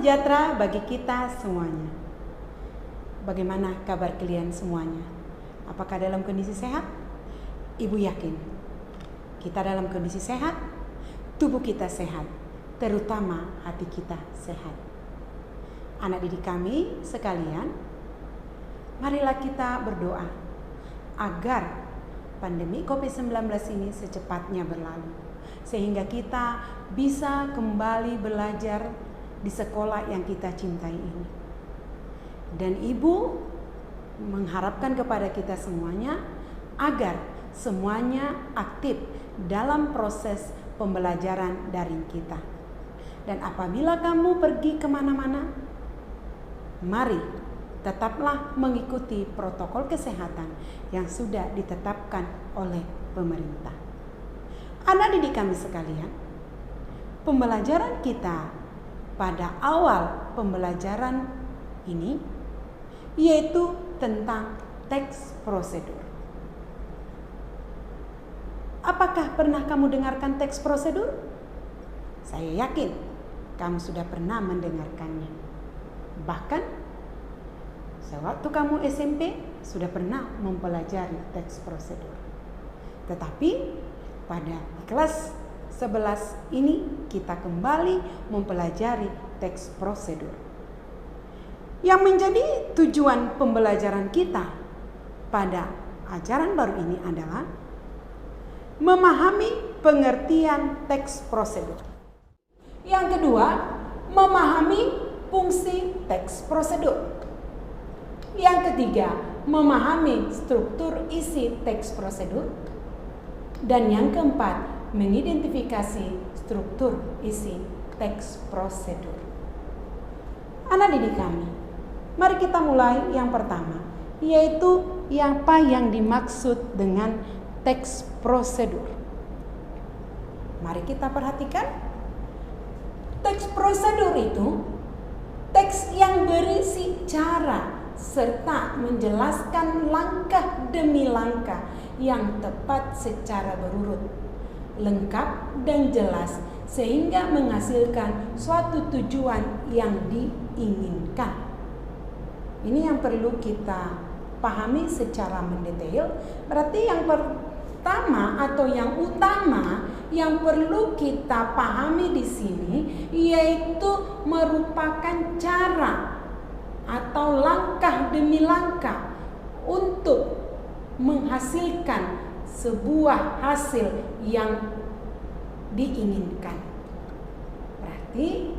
sejahtera bagi kita semuanya. Bagaimana kabar kalian semuanya? Apakah dalam kondisi sehat? Ibu yakin kita dalam kondisi sehat, tubuh kita sehat, terutama hati kita sehat. Anak didik kami sekalian, marilah kita berdoa agar pandemi COVID-19 ini secepatnya berlalu, sehingga kita bisa kembali belajar di sekolah yang kita cintai ini. Dan Ibu mengharapkan kepada kita semuanya agar semuanya aktif dalam proses pembelajaran daring kita. Dan apabila kamu pergi kemana-mana, mari tetaplah mengikuti protokol kesehatan yang sudah ditetapkan oleh pemerintah. Anak didik kami sekalian, pembelajaran kita pada awal pembelajaran ini yaitu tentang teks prosedur. Apakah pernah kamu dengarkan teks prosedur? Saya yakin kamu sudah pernah mendengarkannya. Bahkan sewaktu kamu SMP sudah pernah mempelajari teks prosedur. Tetapi pada kelas 11 ini kita kembali mempelajari teks prosedur. Yang menjadi tujuan pembelajaran kita pada ajaran baru ini adalah memahami pengertian teks prosedur. Yang kedua, memahami fungsi teks prosedur. Yang ketiga, memahami struktur isi teks prosedur. Dan yang keempat, mengidentifikasi struktur isi teks prosedur. Anak didik kami, mari kita mulai yang pertama, yaitu apa yang dimaksud dengan teks prosedur. Mari kita perhatikan. Teks prosedur itu teks yang berisi cara serta menjelaskan langkah demi langkah yang tepat secara berurut, lengkap dan jelas, sehingga menghasilkan suatu tujuan yang diinginkan. Ini yang perlu kita pahami secara mendetail. Berarti yang pertama atau yang utama yang perlu kita pahami di sini yaitu merupakan cara atau langkah demi langkah untuk menghasilkan sebuah hasil yang diinginkan. Berarti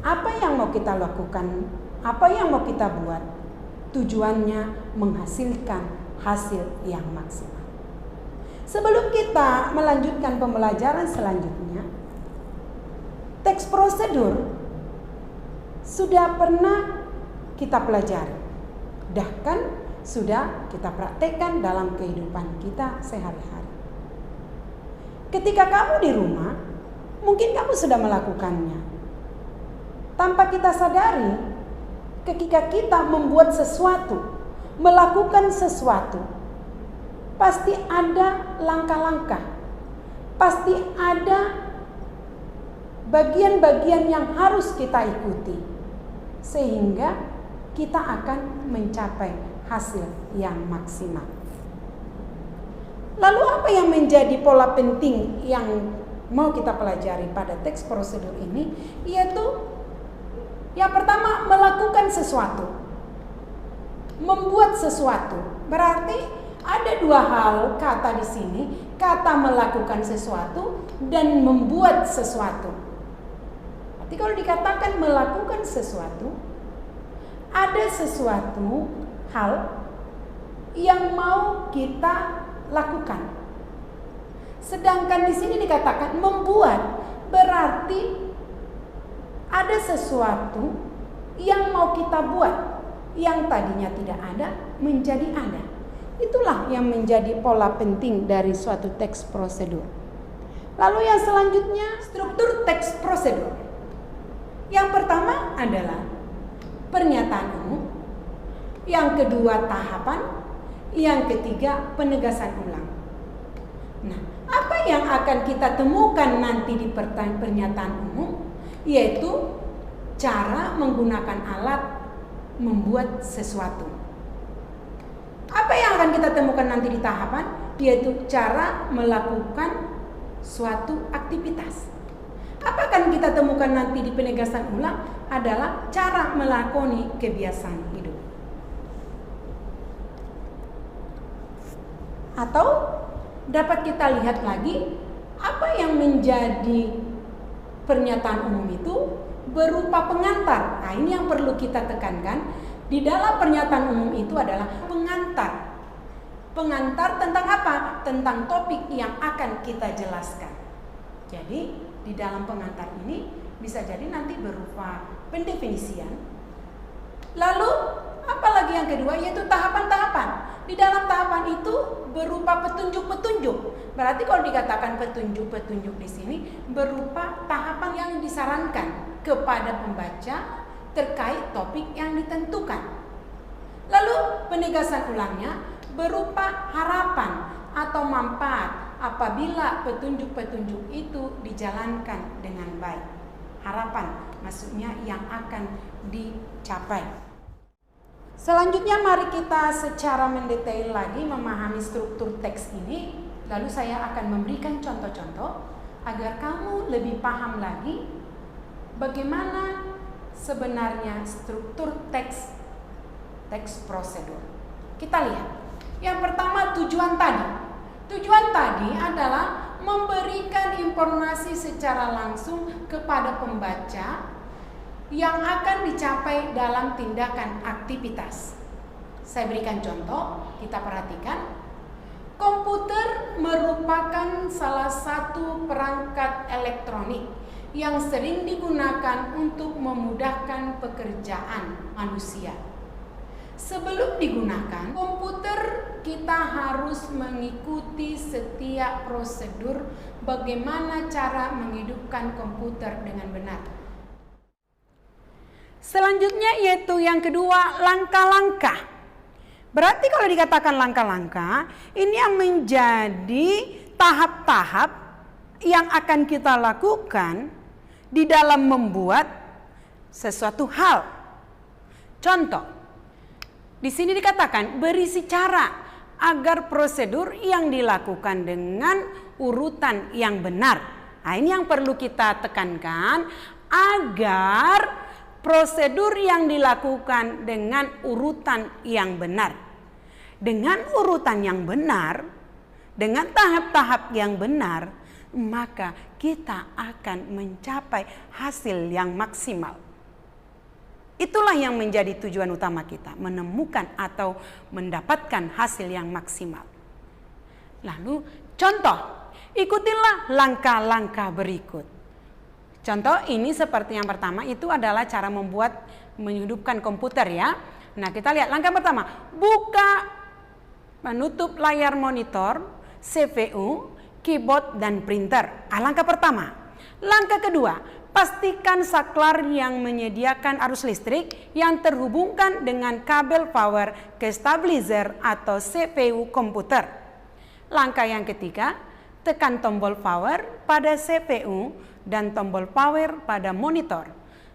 apa yang mau kita lakukan, apa yang mau kita buat, tujuannya menghasilkan hasil yang maksimal. Sebelum kita melanjutkan pembelajaran selanjutnya, teks prosedur sudah pernah kita pelajari, bahkan sudah kita praktekkan dalam kehidupan kita sehari-hari. Ketika kamu di rumah, mungkin kamu sudah melakukannya. Tanpa kita sadari, ketika kita membuat sesuatu, melakukan sesuatu, pasti ada langkah-langkah, pasti ada bagian-bagian yang harus kita ikuti, sehingga kita akan mencapai hasil yang maksimal. Lalu apa yang menjadi pola penting yang mau kita pelajari pada teks prosedur ini? Yaitu yang pertama, melakukan sesuatu, membuat sesuatu. Berarti ada dua hal kata di sini, kata melakukan sesuatu dan membuat sesuatu. Berarti kalau dikatakan melakukan sesuatu, ada sesuatu hal yang mau kita lakukan. Sedangkan di sini dikatakan membuat, berarti ada sesuatu yang mau kita buat, yang tadinya tidak ada menjadi ada. Itulah yang menjadi pola penting dari suatu teks prosedur. Lalu yang selanjutnya, struktur teks prosedur. Yang pertama adalah pernyataan umum, yang kedua tahapan, yang ketiga penegasan ulang. Nah, apa yang akan kita temukan nanti di pernyataan umum? Yaitu cara menggunakan alat membuat sesuatu. Apa yang akan kita temukan nanti di tahapan? Yaitu cara melakukan suatu aktivitas. Apa akan kita temukan nanti di penegasan ulang? Adalah cara melakoni kebiasaan hidup. Atau dapat kita lihat lagi apa yang menjadi pernyataan umum itu berupa pengantar. Nah, ini yang perlu kita tekankan. Di dalam pernyataan umum itu adalah pengantar. Pengantar tentang apa? Tentang topik yang akan kita jelaskan. Jadi, di dalam pengantar ini bisa jadi nanti berupa pendefinisian. Lalu, apalagi yang kedua yaitu tahapan-tahapan. Di dalam tahapan itu berupa petunjuk-petunjuk. Berarti kalau dikatakan petunjuk-petunjuk di sini berupa tahapan yang disarankan kepada pembaca terkait topik yang ditentukan. Lalu penegasan ulangnya berupa harapan atau manfaat apabila petunjuk-petunjuk itu dijalankan dengan baik. Harapan maksudnya yang akan dicapai. Selanjutnya mari kita secara mendetail lagi memahami struktur teks ini. Lalu saya akan memberikan contoh-contoh agar kamu lebih paham lagi bagaimana sebenarnya struktur teks prosedur. Kita lihat. Yang pertama tujuan tadi. Tujuan tadi adalah memberikan informasi secara langsung kepada pembaca yang akan dicapai dalam tindakan aktivitas. Saya berikan contoh, kita perhatikan. Komputer merupakan salah satu perangkat elektronik yang sering digunakan untuk memudahkan pekerjaan manusia. Sebelum digunakan, komputer kita harus mengikuti setiap prosedur bagaimana cara menghidupkan komputer dengan benar. Selanjutnya yaitu yang kedua, langkah-langkah. Berarti kalau dikatakan langkah-langkah, ini yang menjadi tahap-tahap yang akan kita lakukan di dalam membuat sesuatu hal. Contoh, di sini dikatakan berisi cara agar prosedur yang dilakukan dengan urutan yang benar. Nah, ini yang perlu kita tekankan agar prosedur yang dilakukan dengan urutan yang benar. Dengan urutan yang benar, dengan tahap-tahap yang benar, maka kita akan mencapai hasil yang maksimal. Itulah yang menjadi tujuan utama kita, menemukan atau mendapatkan hasil yang maksimal. Lalu contoh, ikutilah langkah-langkah berikut. Contoh ini seperti yang pertama itu adalah cara menghidupkan komputer ya. Nah kita lihat langkah pertama, buka menutup layar monitor, CPU, keyboard dan printer. Langkah pertama. Langkah kedua, pastikan saklar yang menyediakan arus listrik yang terhubungkan dengan kabel power ke stabilizer atau CPU komputer. Langkah yang ketiga, tekan tombol power pada CPU dan tombol power pada monitor.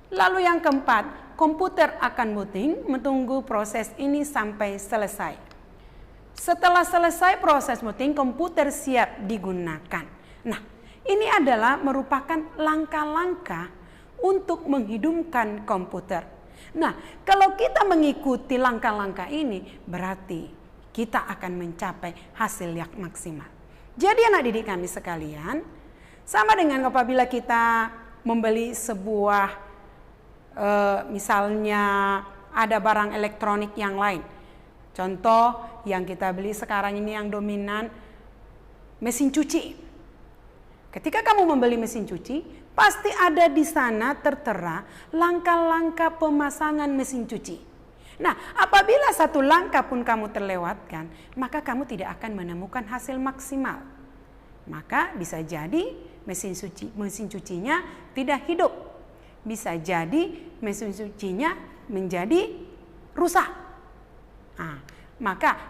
Lalu yang keempat, komputer akan booting menunggu proses ini sampai selesai. Setelah selesai proses booting, komputer siap digunakan. Nah, ini adalah merupakan langkah-langkah untuk menghidupkan komputer. Nah, kalau kita mengikuti langkah-langkah ini, berarti kita akan mencapai hasil yang maksimal. Jadi anak didik kami sekalian, sama dengan apabila kita membeli sebuah misalnya ada barang elektronik yang lain. Contoh yang kita beli sekarang ini yang dominan mesin cuci. Ketika kamu membeli mesin cuci, pasti ada di sana tertera langkah-langkah pemasangan mesin cuci. Nah, apabila satu langkah pun kamu terlewatkan, maka kamu tidak akan menemukan hasil maksimal. Maka bisa jadi mesin cucinya tidak hidup. Bisa jadi mesin cucinya menjadi rusak. Nah,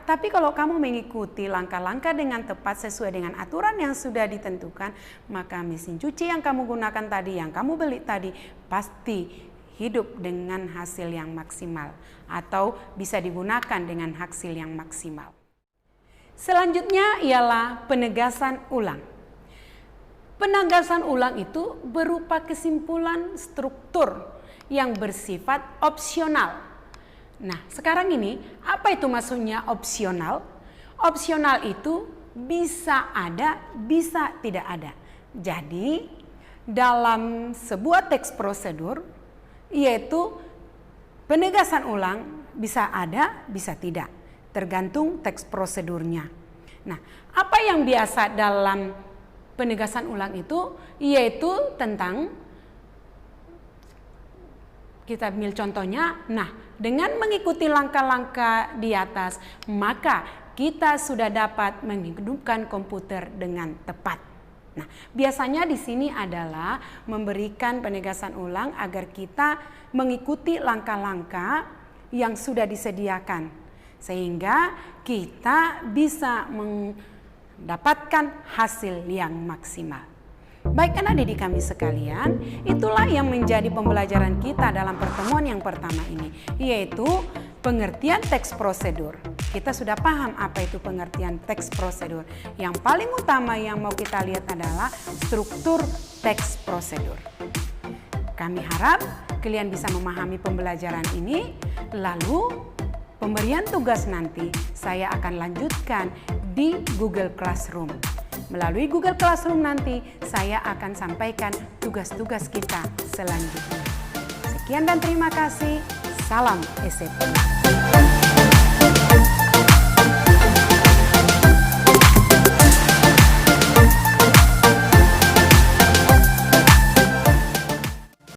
tapi kalau kamu mengikuti langkah-langkah dengan tepat sesuai dengan aturan yang sudah ditentukan, maka mesin cuci yang kamu gunakan tadi, yang kamu beli tadi, pasti hidup dengan hasil yang maksimal atau bisa digunakan dengan hasil yang maksimal. Selanjutnya ialah penegasan ulang. Penegasan ulang itu berupa kesimpulan struktur yang bersifat opsional. Nah, sekarang ini apa itu maksudnya opsional? Opsional itu bisa ada, bisa tidak ada. Jadi, dalam sebuah teks prosedur, yaitu penegasan ulang bisa ada, bisa tidak, tergantung teks prosedurnya. Nah, apa yang biasa dalam penegasan ulang itu, yaitu tentang, kita ambil contohnya, nah dengan mengikuti langkah-langkah di atas, maka kita sudah dapat menghidupkan komputer dengan tepat. Nah, biasanya di sini adalah memberikan penegasan ulang agar kita mengikuti langkah-langkah yang sudah disediakan sehingga kita bisa mendapatkan hasil yang maksimal. Baik anak-didik kami sekalian, itulah yang menjadi pembelajaran kita dalam pertemuan yang pertama ini, yaitu pengertian teks prosedur. Kita sudah paham apa itu pengertian teks prosedur. Yang paling utama yang mau kita lihat adalah struktur teks prosedur. Kami harap kalian bisa memahami pembelajaran ini, lalu pemberian tugas nanti saya akan lanjutkan di Google Classroom. Melalui Google Classroom nanti saya akan sampaikan tugas-tugas kita selanjutnya. Sekian dan terima kasih. Salam SMP.